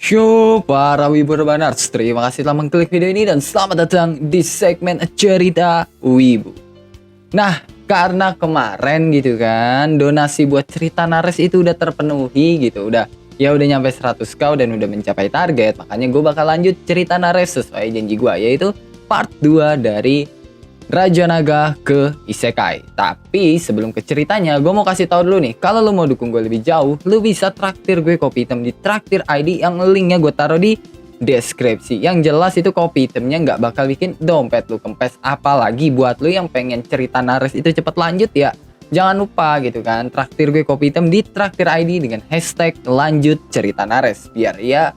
Yo, para Wibu Rebanars, terima kasih telah mengklik video ini dan selamat datang di segmen cerita Wibu. Nah, karena kemarin gitu kan, donasi buat cerita Nares itu udah terpenuhi gitu, udah nyampe 100k dan udah mencapai target, makanya gue bakal lanjut cerita Nares sesuai janji gue, yaitu part 2 dari Raja Naga ke Isekai. Tapi sebelum ke ceritanya, gue mau kasih tahu dulu nih, kalau lo mau dukung gue lebih jauh, lo bisa traktir gue kopi hitam di Traktir ID yang linknya gue taruh di deskripsi. Yang jelas itu kopi hitamnya nggak bakal bikin dompet lo kempes. Apalagi buat lo yang pengen cerita Nares itu cepet lanjut ya, jangan lupa gitu kan, traktir gue kopi hitam di Traktir ID dengan hashtag lanjut cerita Nares. Biar ya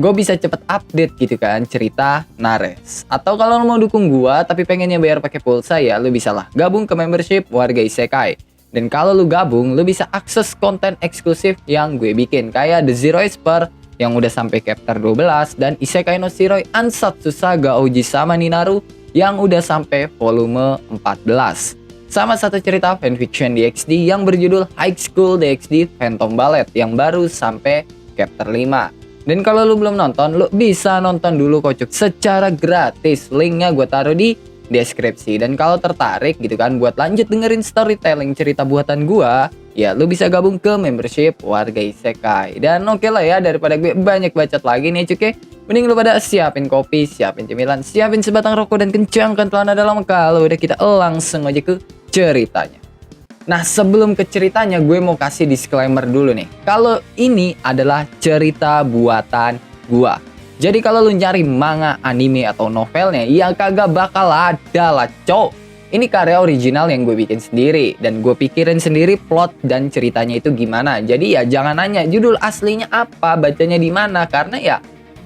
gue bisa cepet update gitu kan cerita Nares. Atau kalau lo mau dukung gue tapi pengennya bayar pakai pulsa, ya lo bisa lah gabung ke membership Warga Isekai. Dan kalau lo gabung, lo bisa akses konten eksklusif yang gue bikin, kayak The Zero Esper yang udah sampai chapter 12 dan Isekai no Shiroi Ansatsu Saga Ouji sama Ninaru yang udah sampai volume 14. Sama satu cerita fanfiction DxD yang berjudul High School DxD Phantom Ballet yang baru sampai chapter 5. Dan kalau lu belum nonton, lu bisa nonton dulu kocok secara gratis. Linknya gue taruh di deskripsi. Dan kalau tertarik gitu kan buat lanjut dengerin storytelling cerita buatan gue, ya lu bisa gabung ke membership Warga Isekai. Dan oke lah ya, daripada gue banyak bacot lagi nih cuy, mending lu pada siapin kopi, siapin cemilan, siapin sebatang rokok dan kencangkan celana dalam. Kalau udah kita langsung aja ke ceritanya. Nah, sebelum ke ceritanya, gue mau kasih disclaimer dulu nih. Kalau ini adalah cerita buatan gue. Jadi kalau lu nyari manga, anime, atau novelnya, ya kagak bakal ada lah, cowok. Ini karya original yang gue bikin sendiri. Dan gue pikirin sendiri plot dan ceritanya itu gimana. Jadi ya jangan nanya judul aslinya apa, bacanya di mana. Karena ya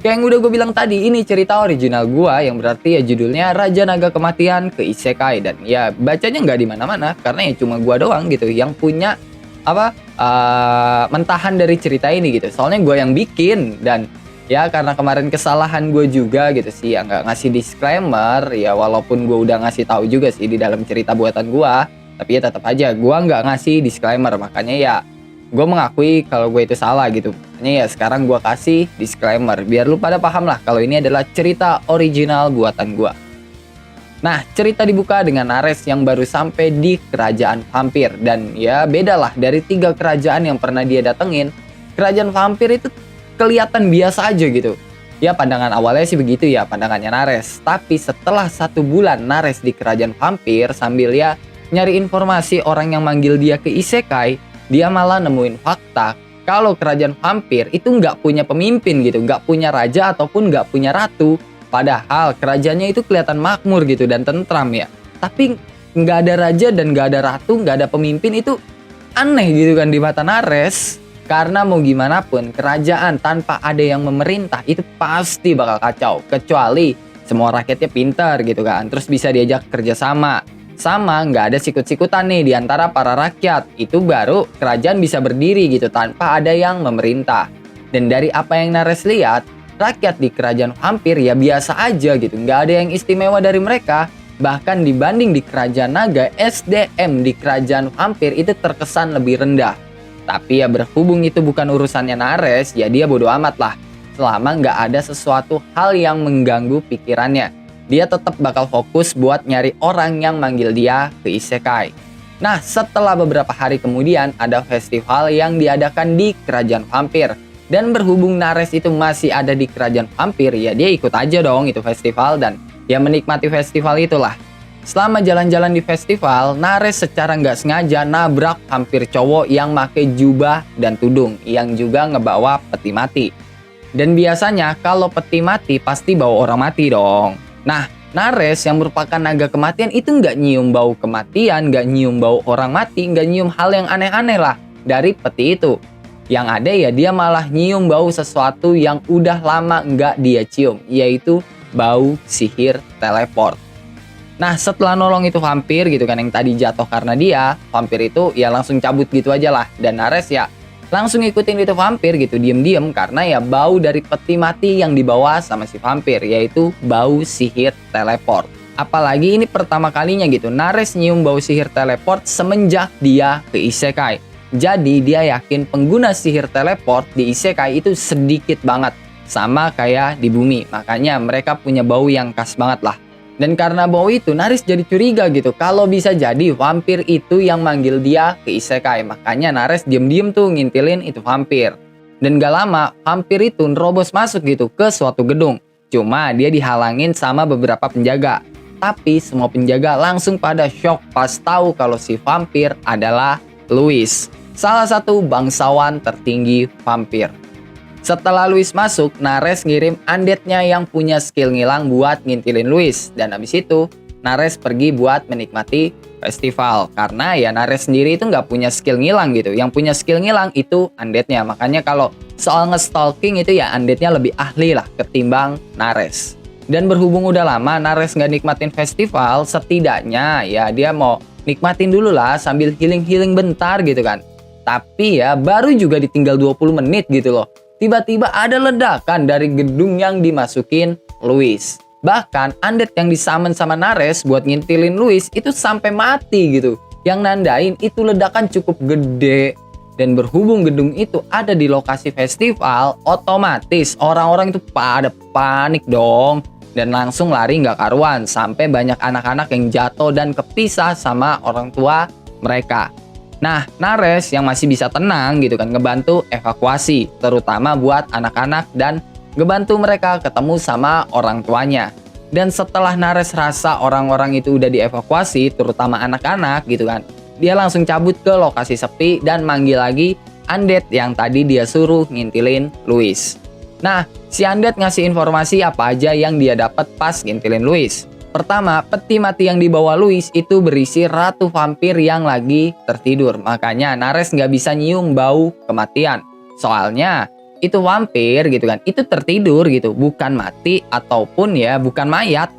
kayak yang udah gue bilang tadi, ini cerita original gue yang berarti ya judulnya Raja Naga Kematian ke Isekai. Dan ya bacanya nggak di mana-mana karena ya cuma gue doang gitu yang punya mentahan dari cerita ini gitu. Soalnya gue yang bikin dan ya karena kemarin kesalahan gue juga gitu sih, ya nggak ngasih disclaimer. Ya walaupun gue udah ngasih tahu juga sih di dalam cerita buatan gue, tapi ya tetap aja gue nggak ngasih disclaimer. Makanya ya gue mengakui kalau gue itu salah gitu. Makanya ya sekarang gue kasih disclaimer biar lu pada paham lah kalau ini adalah cerita original buatan gue. Nah, cerita dibuka dengan Nares yang baru sampai di kerajaan vampir. Dan ya beda lah dari 3 kerajaan yang pernah dia datengin. Kerajaan vampir itu kelihatan biasa aja gitu. Ya pandangan awalnya sih begitu ya, pandangannya Nares. Tapi setelah 1 bulan Nares di kerajaan vampir sambil ya nyari informasi orang yang manggil dia ke Isekai, dia malah nemuin fakta kalau kerajaan vampir itu nggak punya pemimpin gitu, nggak punya raja ataupun nggak punya ratu. Padahal kerajaannya itu kelihatan makmur gitu dan tentram ya. Tapi nggak ada raja dan nggak ada ratu, nggak ada pemimpin, itu aneh gitu kan di mata Nares. Karena mau gimana pun kerajaan tanpa ada yang memerintah itu pasti bakal kacau. Kecuali semua rakyatnya pintar gitu kan, terus bisa diajak kerjasama. Sama nggak ada sikut-sikutan nih di antara para rakyat, itu baru kerajaan bisa berdiri gitu tanpa ada yang memerintah. Dan dari apa yang Nares lihat, rakyat di kerajaan vampir ya biasa aja gitu, nggak ada yang istimewa dari mereka. Bahkan dibanding di kerajaan naga, SDM di kerajaan vampir itu terkesan lebih rendah. Tapi ya berhubung itu bukan urusannya Nares, ya dia bodo amat lah. Selama nggak ada sesuatu hal yang mengganggu pikirannya, dia tetap bakal fokus buat nyari orang yang manggil dia ke Isekai. Nah, setelah beberapa hari kemudian ada festival yang diadakan di kerajaan vampir. Dan berhubung Nares itu masih ada di kerajaan vampir, ya dia ikut aja dong itu festival dan ya menikmati festival itulah. Selama jalan-jalan di festival, Nares secara nggak sengaja nabrak vampir cowok yang make jubah dan tudung, yang juga ngebawa peti mati. Dan biasanya kalau peti mati pasti bawa orang mati dong. Nah, Nares yang merupakan naga kematian itu nggak nyium bau kematian, nggak nyium bau orang mati, nggak nyium hal yang aneh-aneh lah dari peti itu. Yang ada ya dia malah nyium bau sesuatu yang udah lama nggak dia cium, yaitu bau sihir teleport. Nah, setelah nolong itu vampir gitu kan yang tadi jatuh karena dia, vampir itu ya langsung cabut gitu aja lah. Dan Nares ya langsung ikutin itu vampir gitu diem-diem karena ya bau dari peti mati yang dibawa sama si vampir, yaitu bau sihir teleport. Apalagi ini pertama kalinya gitu Nares nyium bau sihir teleport semenjak dia ke Isekai. Jadi dia yakin pengguna sihir teleport di Isekai itu sedikit banget. sama kayak di bumi. Makanya mereka punya bau yang khas banget lah. Dan karena bau itu, Naris jadi curiga gitu. Kalau bisa jadi vampir itu yang manggil dia ke isekai. Makanya Naris diem-diem tuh ngintilin itu vampir. Dan gak lama, vampir itu nerobos masuk gitu ke suatu gedung. Cuma dia dihalangin sama beberapa penjaga. Tapi semua penjaga langsung pada shock pas tahu kalau si vampir adalah Louis, salah satu bangsawan tertinggi vampir. Setelah Louis masuk, Nares ngirim undead-nya yang punya skill ngilang buat ngintilin Louis. Dan habis itu, Nares pergi buat menikmati festival. Karena ya Nares sendiri itu nggak punya skill ngilang gitu. Yang punya skill ngilang itu undead-nya. Makanya kalau soal nge-stalking itu ya undead-nya lebih ahli lah ketimbang Nares. Dan berhubung udah lama Nares nggak nikmatin festival, setidaknya ya dia mau nikmatin dulu lah sambil healing-healing bentar gitu kan. Tapi ya baru juga ditinggal 20 menit gitu loh. Tiba-tiba ada ledakan dari gedung yang dimasukin Louis. Bahkan undead yang disummon sama Nares buat ngintilin Louis itu sampai mati gitu. Yang nandain itu ledakan cukup gede. Dan berhubung gedung itu ada di lokasi festival, otomatis orang-orang itu pada panik dong. Dan langsung lari nggak karuan sampai banyak anak-anak yang jatuh dan kepisah sama orang tua mereka. Nah, Nares yang masih bisa tenang gitu kan ngebantu evakuasi, terutama buat anak-anak dan ngebantu mereka ketemu sama orang tuanya. Dan setelah Nares rasa orang-orang itu udah dievakuasi, terutama anak-anak gitu kan, dia langsung cabut ke lokasi sepi dan manggil lagi undead yang tadi dia suruh ngintilin Louis. Nah, si undead ngasih informasi apa aja yang dia dapat pas ngintilin Louis. Pertama, peti mati yang dibawa Louis itu berisi ratu vampir yang lagi tertidur. Makanya Nares nggak bisa nyium bau kematian. Soalnya itu vampir gitu kan, itu tertidur gitu, bukan mati ataupun ya bukan mayat.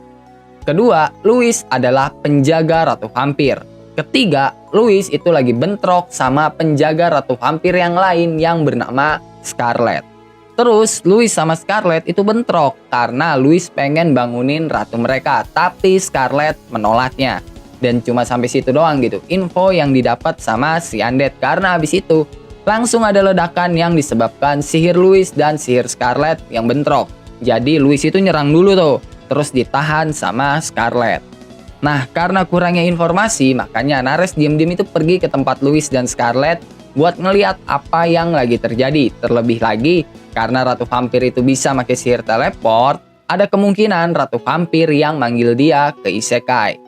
Kedua, Louis adalah penjaga ratu vampir. Ketiga, Louis itu lagi bentrok sama penjaga ratu vampir yang lain yang bernama Scarlet. Terus Louis sama Scarlet itu bentrok karena Louis pengen bangunin ratu mereka, tapi Scarlet menolaknya. Dan cuma sampai situ doang gitu info yang didapat sama si undead, karena habis itu langsung ada ledakan yang disebabkan sihir Louis dan sihir Scarlet yang bentrok. Jadi Louis itu nyerang dulu tuh, terus ditahan sama Scarlet. Nah, karena kurangnya informasi, makanya Nares diam-diam itu pergi ke tempat Louis dan Scarlet buat ngeliat apa yang lagi terjadi. Terlebih lagi, karena Ratu Vampir itu bisa pakai sihir teleport, ada kemungkinan Ratu Vampir yang manggil dia ke isekai.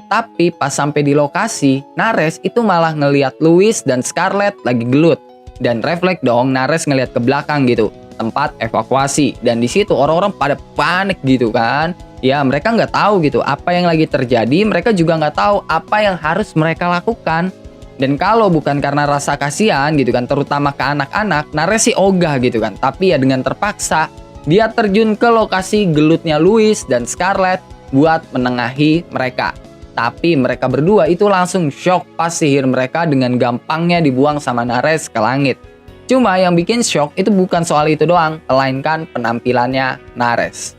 Tapi pas sampai di lokasi, Nares itu malah ngeliat Louis dan Scarlet lagi gelut. Dan refleks dong, Nares ngeliat ke belakang gitu, tempat evakuasi. Dan di situ orang-orang pada panik gitu kan. Ya mereka nggak tahu gitu apa yang lagi terjadi, mereka juga nggak tahu apa yang harus mereka lakukan. Dan kalau bukan karena rasa kasihan gitu kan, terutama ke anak-anak, Nares sih ogah gitu kan. Tapi ya dengan terpaksa, dia terjun ke lokasi gelutnya Louis dan Scarlet buat menengahi mereka. Tapi mereka berdua itu langsung shock pas sihir mereka dengan gampangnya dibuang sama Nares ke langit. Cuma yang bikin shock itu bukan soal itu doang, melainkan penampilannya Nares.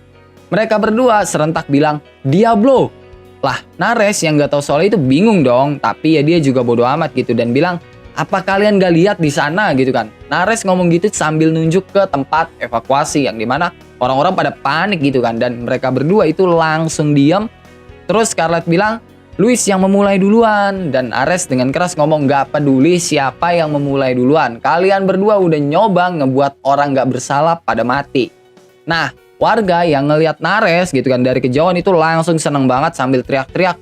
Mereka berdua serentak bilang, "Diablo!" Lah, Nares yang gak tahu soal itu bingung dong, tapi ya dia juga bodo amat gitu dan bilang, "Apa kalian gak lihat di sana?" gitu kan. Nares ngomong gitu sambil nunjuk ke tempat evakuasi yang dimana orang-orang pada panik gitu kan, dan mereka berdua itu langsung diam. Terus Scarlet bilang, "Louis yang memulai duluan." Dan Nares dengan keras ngomong, "Gak peduli siapa yang memulai duluan, kalian berdua udah nyoba ngebuat orang gak bersalah pada mati." Nah, warga yang ngelihat Nares gitu kan dari kejauhan itu langsung seneng banget sambil teriak-teriak,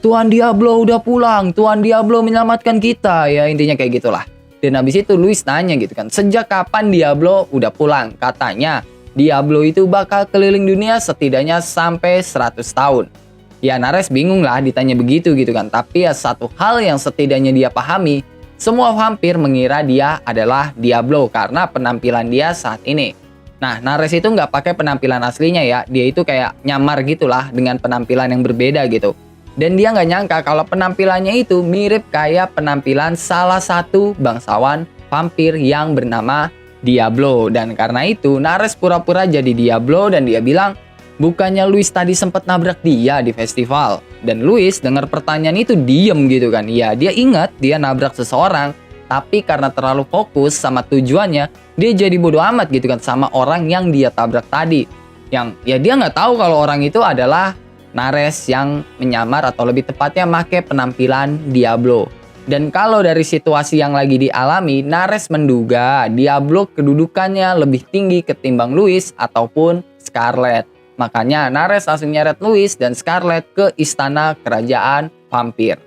"Tuan Diablo udah pulang, Tuan Diablo menyelamatkan kita." Ya intinya kayak gitulah. Dan habis itu Louis nanya gitu kan, sejak kapan Diablo udah pulang? Katanya Diablo itu bakal keliling dunia setidaknya sampai 100 tahun. Ya Nares bingung lah ditanya begitu gitu kan. Tapi ya satu hal yang setidaknya dia pahami, semua vampir mengira dia adalah Diablo karena penampilan dia saat ini. Nah, Nares itu nggak pakai penampilan aslinya ya. Dia itu kayak nyamar gitulah dengan penampilan yang berbeda gitu. Dan dia nggak nyangka kalau penampilannya itu mirip kayak penampilan salah satu bangsawan vampir yang bernama Diablo. Dan karena itu, Nares pura-pura jadi Diablo dan dia bilang, "Bukannya Louis tadi sempat nabrak dia di festival?" Dan Louis dengar pertanyaan itu diem gitu kan. Ya, dia ingat dia nabrak seseorang. Tapi karena terlalu fokus sama tujuannya, dia jadi bodoh amat gitu kan sama orang yang dia tabrak tadi. Yang ya dia nggak tahu kalau orang itu adalah Nares yang menyamar atau lebih tepatnya make penampilan Diablo. Dan kalau dari situasi yang lagi dialami, Nares menduga Diablo kedudukannya lebih tinggi ketimbang Louis ataupun Scarlet. Makanya Nares langsung nyeret Louis dan Scarlet ke istana kerajaan vampir.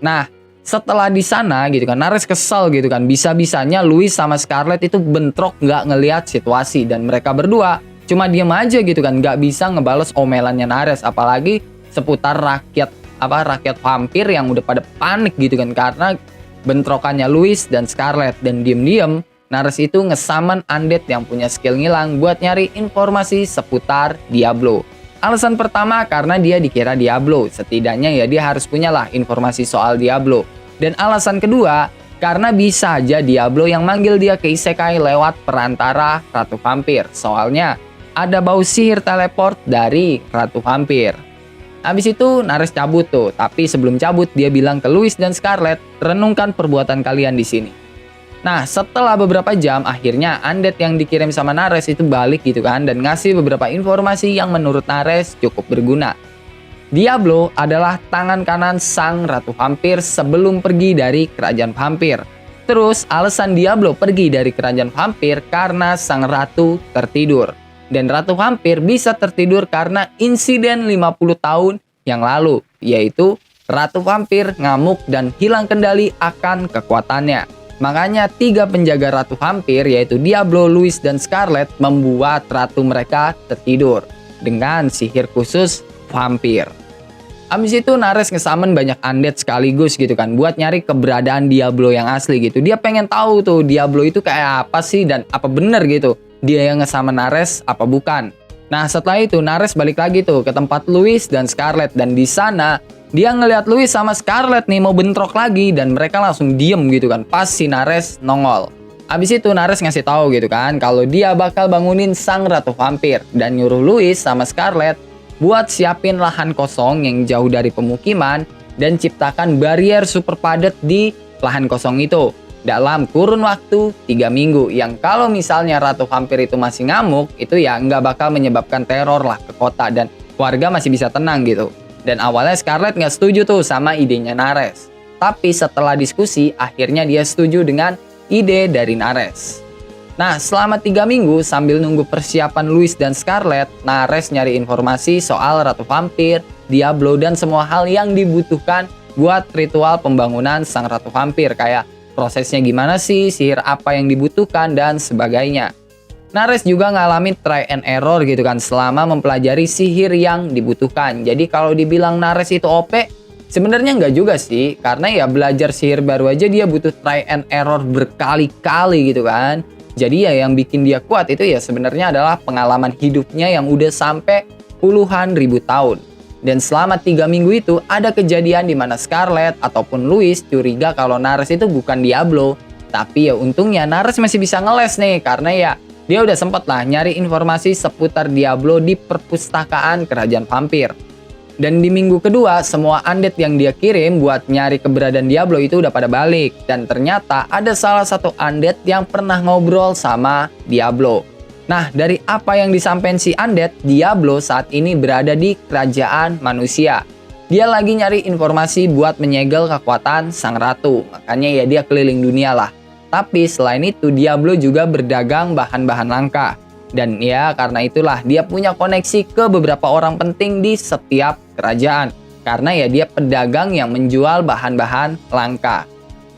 Nah, setelah di sana gitu kan, Nares kesel gitu kan. Bisa-bisanya Louis sama Scarlet itu bentrok nggak ngelihat situasi. Dan mereka berdua cuma diem aja gitu kan. Nggak bisa ngebales omelannya Nares. Apalagi seputar rakyat vampir yang udah pada panik gitu kan. Karena bentrokannya Louis dan Scarlet. Dan diem-diem Nares itu ngesaman undead yang punya skill ngilang buat nyari informasi seputar Diablo. Alasan pertama karena dia dikira Diablo. Setidaknya ya dia harus punyalah informasi soal Diablo. Dan alasan kedua, karena bisa aja Diablo yang manggil dia ke isekai lewat perantara Ratu Vampir. Soalnya ada bau sihir teleport dari Ratu Vampir. Habis itu Nares cabut tuh, tapi sebelum cabut dia bilang ke Louis dan Scarlet, renungkan perbuatan kalian di sini. Nah, setelah beberapa jam, akhirnya undead yang dikirim sama Nares itu balik gitu kan, dan ngasih beberapa informasi yang menurut Nares cukup berguna. Diablo adalah tangan kanan sang Ratu Vampir sebelum pergi dari kerajaan vampir. Terus alasan Diablo pergi dari kerajaan vampir karena sang ratu tertidur. Dan Ratu Vampir bisa tertidur karena insiden 50 tahun yang lalu, yaitu Ratu Vampir ngamuk dan hilang kendali akan kekuatannya. Makanya 3 penjaga Ratu Vampir yaitu Diablo, Louis, dan Scarlet membuat ratu mereka tertidur dengan sihir khusus vampir. Abis itu Nares ngesummon banyak undead sekaligus gitu kan buat nyari keberadaan Diablo yang asli gitu. Dia pengen tahu tuh Diablo itu kayak apa sih dan apa bener gitu dia yang ngesummon Nares apa bukan. Nah setelah itu Nares balik lagi tuh ke tempat Louis dan Scarlet dan di sana dia ngelihat Louis sama Scarlet nih mau bentrok lagi dan mereka langsung diem gitu kan pas si Nares nongol. Abis itu Nares ngasih tahu gitu kan kalau dia bakal bangunin sang Ratu Vampir dan nyuruh Louis sama Scarlet buat siapin lahan kosong yang jauh dari pemukiman dan ciptakan barrier super padat di lahan kosong itu dalam kurun waktu 3 minggu yang kalau misalnya Ratu Vampir itu masih ngamuk itu ya nggak bakal menyebabkan teror lah ke kota dan warga masih bisa tenang gitu. Dan awalnya Scarlet nggak setuju tuh sama idenya Nares. Tapi setelah diskusi akhirnya dia setuju dengan ide dari Nares. Nah, selama 3 minggu sambil nunggu persiapan Louis dan Scarlet, Nares nyari informasi soal Ratu Vampir, Diablo, dan semua hal yang dibutuhkan buat ritual pembangunan sang Ratu Vampir. Kayak prosesnya gimana sih, sihir apa yang dibutuhkan, dan sebagainya. Nares juga ngalamin try and error gitu kan selama mempelajari sihir yang dibutuhkan. Jadi kalau dibilang Nares itu OP, sebenarnya nggak juga sih. Karena ya belajar sihir baru aja dia butuh try and error berkali-kali gitu kan. Jadi ya yang bikin dia kuat itu ya sebenarnya adalah pengalaman hidupnya yang udah sampai puluhan ribu tahun. Dan selama 3 minggu itu ada kejadian di mana Scarlet ataupun Louis curiga kalau Nares itu bukan Diablo. Tapi ya untungnya Nares masih bisa ngeles nih karena ya dia udah sempet lah nyari informasi seputar Diablo di perpustakaan kerajaan vampir. Dan di minggu kedua, semua undead yang dia kirim buat nyari keberadaan Diablo itu udah pada balik. Dan ternyata ada salah satu undead yang pernah ngobrol sama Diablo. Nah, dari apa yang disampaikan si undead, Diablo saat ini berada di kerajaan manusia. Dia lagi nyari informasi buat menyegel kekuatan sang ratu. Makanya ya dia keliling dunia lah. Tapi selain itu, Diablo juga berdagang bahan-bahan langka. Dan ya karena itulah dia punya koneksi ke beberapa orang penting di setiap kerajaan. Karena ya dia pedagang yang menjual bahan-bahan langka.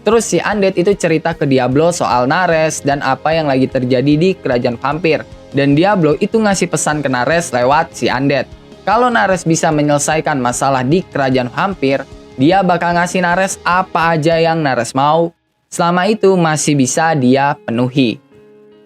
Terus si undead itu cerita ke Diablo soal Nares dan apa yang lagi terjadi di kerajaan vampir. Dan Diablo itu ngasih pesan ke Nares lewat si undead. Kalau Nares bisa menyelesaikan masalah di kerajaan vampir, dia bakal ngasih Nares apa aja yang Nares mau. Selama itu masih bisa dia penuhi.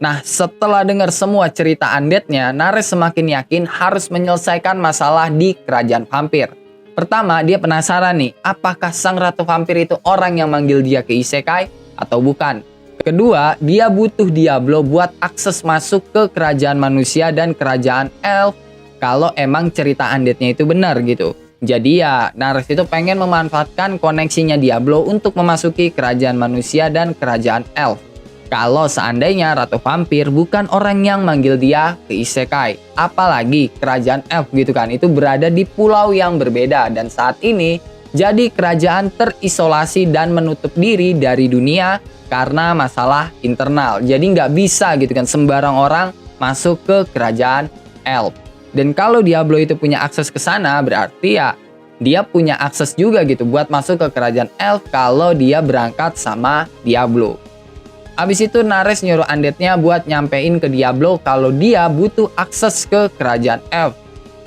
Nah, setelah dengar semua cerita undeadnya, Nares semakin yakin harus menyelesaikan masalah di kerajaan vampir. Pertama, dia penasaran nih, apakah sang Ratu Vampir itu orang yang manggil dia ke isekai atau bukan? Kedua, dia butuh Diablo buat akses masuk ke kerajaan manusia dan kerajaan elf kalau emang cerita undeadnya itu benar gitu. Jadi ya Nares itu pengen memanfaatkan koneksinya Diablo untuk memasuki kerajaan manusia dan kerajaan elf. Kalau seandainya Ratu Vampir bukan orang yang manggil dia ke Isekai, apalagi kerajaan elf gitu kan, itu berada di pulau yang berbeda dan saat ini jadi kerajaan terisolasi dan menutup diri dari dunia karena masalah internal. Jadi nggak bisa gitu kan sembarang orang masuk ke kerajaan elf. Dan kalau Diablo itu punya akses ke sana, berarti ya dia punya akses juga gitu buat masuk ke kerajaan elf kalau dia berangkat sama Diablo. Abis itu Nares nyuruh undead-nya buat nyampein ke Diablo kalau dia butuh akses ke kerajaan elf.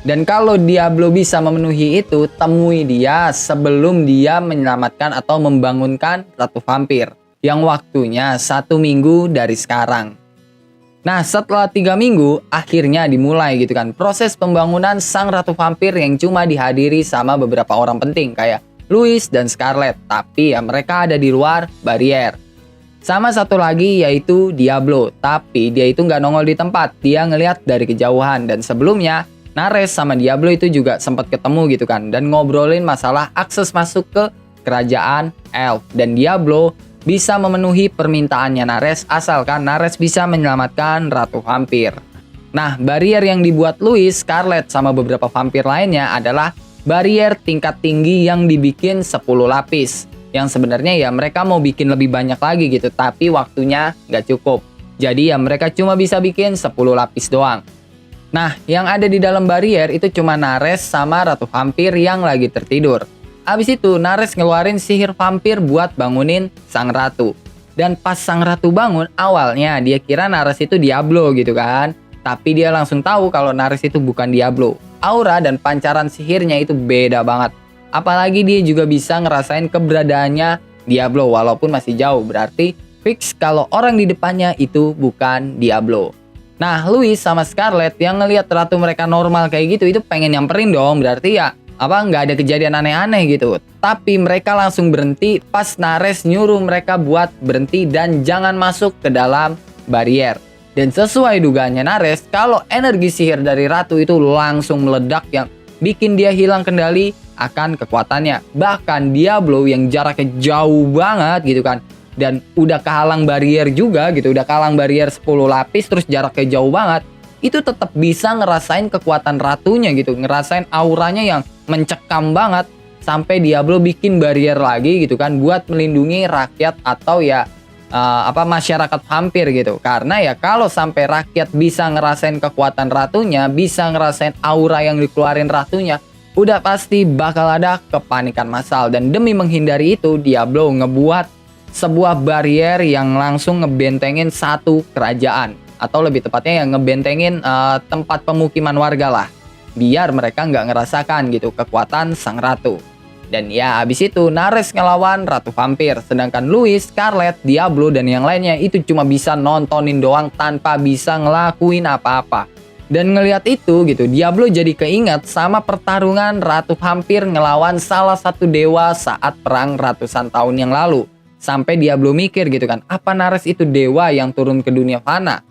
Dan kalau Diablo bisa memenuhi itu, temui dia sebelum dia menyelamatkan atau membangunkan Ratu Vampir. Yang waktunya 1 minggu dari sekarang. Nah, setelah 3 minggu, akhirnya dimulai gitu kan proses pembangunan sang Ratu Vampir yang cuma dihadiri sama beberapa orang penting kayak Louis dan Scarlet. Tapi ya mereka ada di luar barrier. Sama satu lagi yaitu Diablo, tapi dia itu nggak nongol di tempat, dia ngelihat dari kejauhan. Dan sebelumnya, Nares sama Diablo itu juga sempat ketemu gitu kan dan ngobrolin masalah akses masuk ke kerajaan elf. Dan Diablo bisa memenuhi permintaannya Nares asalkan Nares bisa menyelamatkan Ratu Vampir. Nah, barrier yang dibuat Louis, Scarlet, sama beberapa vampir lainnya adalah barrier tingkat tinggi yang dibikin 10 lapis. Yang sebenarnya ya mereka mau bikin lebih banyak lagi gitu, tapi waktunya nggak cukup. Jadi ya mereka cuma bisa bikin 10 lapis doang. Nah, yang ada di dalam barrier itu cuma Nares sama Ratu Vampir yang lagi tertidur. Abis itu Nares ngeluarin sihir vampir buat bangunin sang ratu. Dan pas sang ratu bangun, awalnya dia kira Nares itu Diablo gitu kan. Tapi dia langsung tahu kalau Nares itu bukan Diablo. Aura dan pancaran sihirnya itu beda banget. Apalagi dia juga bisa ngerasain keberadaannya Diablo walaupun masih jauh. Berarti fix kalau orang di depannya itu bukan Diablo. Nah, Louis sama Scarlet yang ngelihat ratu mereka normal kayak gitu itu pengen nyamperin dong. Berarti ya nggak ada kejadian aneh-aneh gitu. Tapi mereka langsung berhenti pas Nares nyuruh mereka buat berhenti dan jangan masuk ke dalam barrier. Dan sesuai dugaannya Nares, kalau energi sihir dari ratu itu langsung meledak yang bikin dia hilang kendali akan kekuatannya. Bahkan Diablo yang jaraknya jauh banget gitu kan, dan udah kehalang barrier juga gitu, udah kehalang barrier 10 lapis terus jaraknya jauh banget, itu tetap bisa ngerasain kekuatan ratunya gitu, ngerasain auranya yang mencekam banget. Sampai Diablo bikin barrier lagi gitu kan buat melindungi rakyat atau ya masyarakat vampir gitu. Karena ya kalau sampai rakyat bisa ngerasain kekuatan ratunya, bisa ngerasain aura yang dikeluarin ratunya, udah pasti bakal ada kepanikan massal. Dan demi menghindari itu, Diablo ngebuat sebuah barrier yang langsung ngebentengin satu kerajaan, atau lebih tepatnya yang ngebentengin tempat pemukiman warga lah, biar mereka nggak ngerasakan gitu kekuatan sang ratu. Dan ya abis itu Nares ngelawan Ratu Vampir, sedangkan Louis, Scarlet, Diablo, dan yang lainnya itu cuma bisa nontonin doang tanpa bisa ngelakuin apa-apa. Dan ngelihat itu gitu, Diablo jadi keinget sama pertarungan Ratu Vampir ngelawan salah satu dewa saat perang ratusan tahun yang lalu. Sampai Diablo mikir gitu kan, apa Nares itu dewa yang turun ke dunia fana?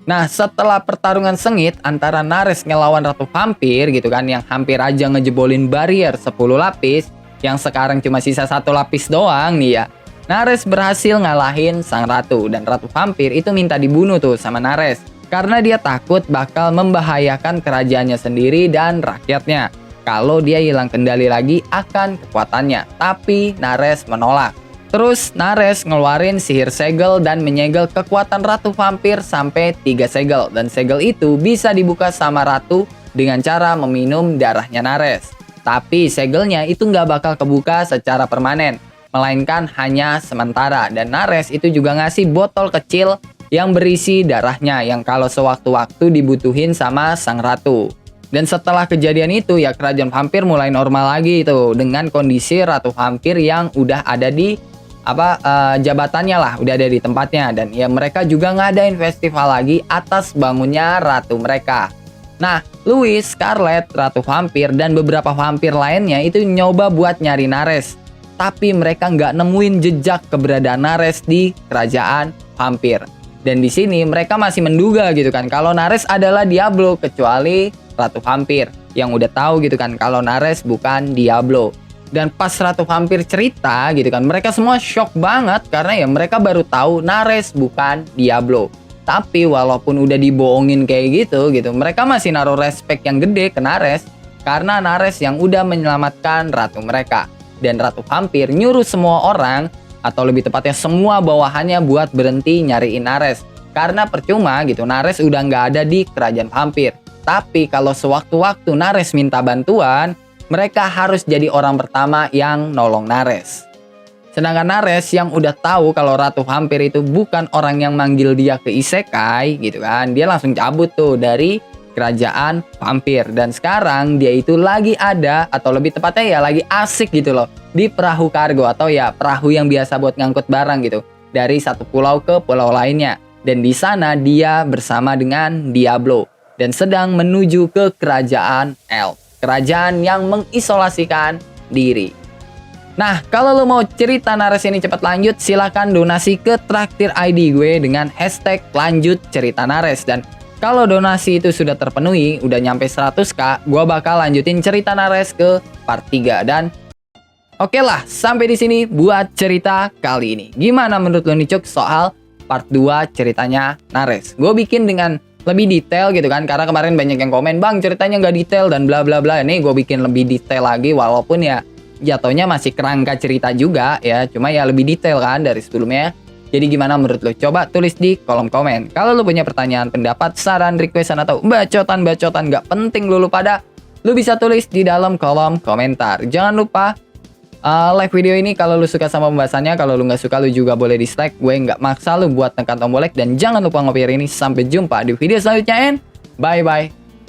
Nah, setelah pertarungan sengit antara Nares ngelawan Ratu Vampir gitu kan, yang hampir aja ngejebolin barrier 10 lapis, yang sekarang cuma sisa 1 lapis doang nih ya, Nares berhasil ngalahin sang ratu. Dan Ratu Vampir itu minta dibunuh tuh sama Nares, karena dia takut bakal membahayakan kerajaannya sendiri dan rakyatnya kalau dia hilang kendali lagi akan kekuatannya. Tapi Nares menolak. Terus Nares ngeluarin sihir segel dan menyegel kekuatan Ratu Vampir sampai 3 segel. Dan segel itu bisa dibuka sama ratu dengan cara meminum darahnya Nares. Tapi segelnya itu nggak bakal kebuka secara permanen, melainkan hanya sementara. Dan Nares itu juga ngasih botol kecil yang berisi darahnya yang kalau sewaktu-waktu dibutuhin sama sang ratu. Dan setelah kejadian itu ya kerajaan vampir mulai normal lagi itu, dengan kondisi Ratu Vampir yang udah ada di jabatannya lah, udah ada di tempatnya. Dan ya mereka juga ngadain festival lagi atas bangunnya ratu mereka. Nah, Louis, Scarlet, Ratu Vampir, dan beberapa vampir lainnya itu nyoba buat nyari Nares. Tapi mereka nggak nemuin jejak keberadaan Nares di kerajaan vampir. Dan di sini mereka masih menduga gitu kan kalau Nares adalah Diablo kecuali Ratu Vampir. yang udah tahu gitu kan kalau Nares bukan Diablo. Dan pas Ratu Vampir cerita gitu kan, mereka semua shock banget karena ya mereka baru tahu Nares bukan Diablo. Tapi walaupun udah dibohongin kayak gitu, mereka masih naruh respect yang gede ke Nares karena Nares yang udah menyelamatkan ratu mereka. Dan Ratu Vampir nyuruh semua orang, atau lebih tepatnya semua bawahannya buat berhenti nyariin Nares. Karena percuma gitu, Nares udah nggak ada di kerajaan vampir. Tapi kalau sewaktu-waktu Nares minta bantuan, mereka harus jadi orang pertama yang nolong Nares. Sedangkan Nares yang udah tahu kalau Ratu Vampir itu bukan orang yang manggil dia ke isekai gitu kan, dia langsung cabut tuh dari kerajaan vampir. Dan sekarang dia itu lagi ada, atau lebih tepatnya ya lagi asik gitu loh, di perahu kargo atau ya perahu yang biasa buat ngangkut barang gitu, dari satu pulau ke pulau lainnya. Dan di sana dia bersama dengan Diablo dan sedang menuju ke kerajaan Elf, kerajaan yang mengisolasikan diri. Nah, kalau lo mau cerita Nares ini cepat lanjut, silahkan donasi ke traktir ID gue dengan hashtag lanjut cerita Nares. Dan kalau donasi itu sudah terpenuhi, udah nyampe 100k, gue bakal lanjutin cerita Nares ke part 3. Dan oke lah, sampai di sini buat cerita kali ini. Gimana menurut lo nih Cuk soal part 2 ceritanya Nares? Gue bikin dengan lebih detail gitu kan, karena kemarin banyak yang komen, bang ceritanya nggak detail dan bla bla bla. Ini gue bikin lebih detail lagi, walaupun ya jatuhnya masih kerangka cerita juga ya, cuma ya lebih detail kan dari sebelumnya. Jadi gimana menurut lo? Coba tulis di kolom komen. Kalau lo punya pertanyaan, pendapat, saran, requestan, atau bacotan-bacotan nggak penting lo pada, lo bisa tulis di dalam kolom komentar. Jangan lupa like video ini kalau lu suka sama pembahasannya. Kalau lu nggak suka, lu juga boleh dislike. Gue nggak maksa lu buat tekan tombol like. Dan jangan lupa ngopi hari ini. Sampai jumpa di video selanjutnya, and bye bye.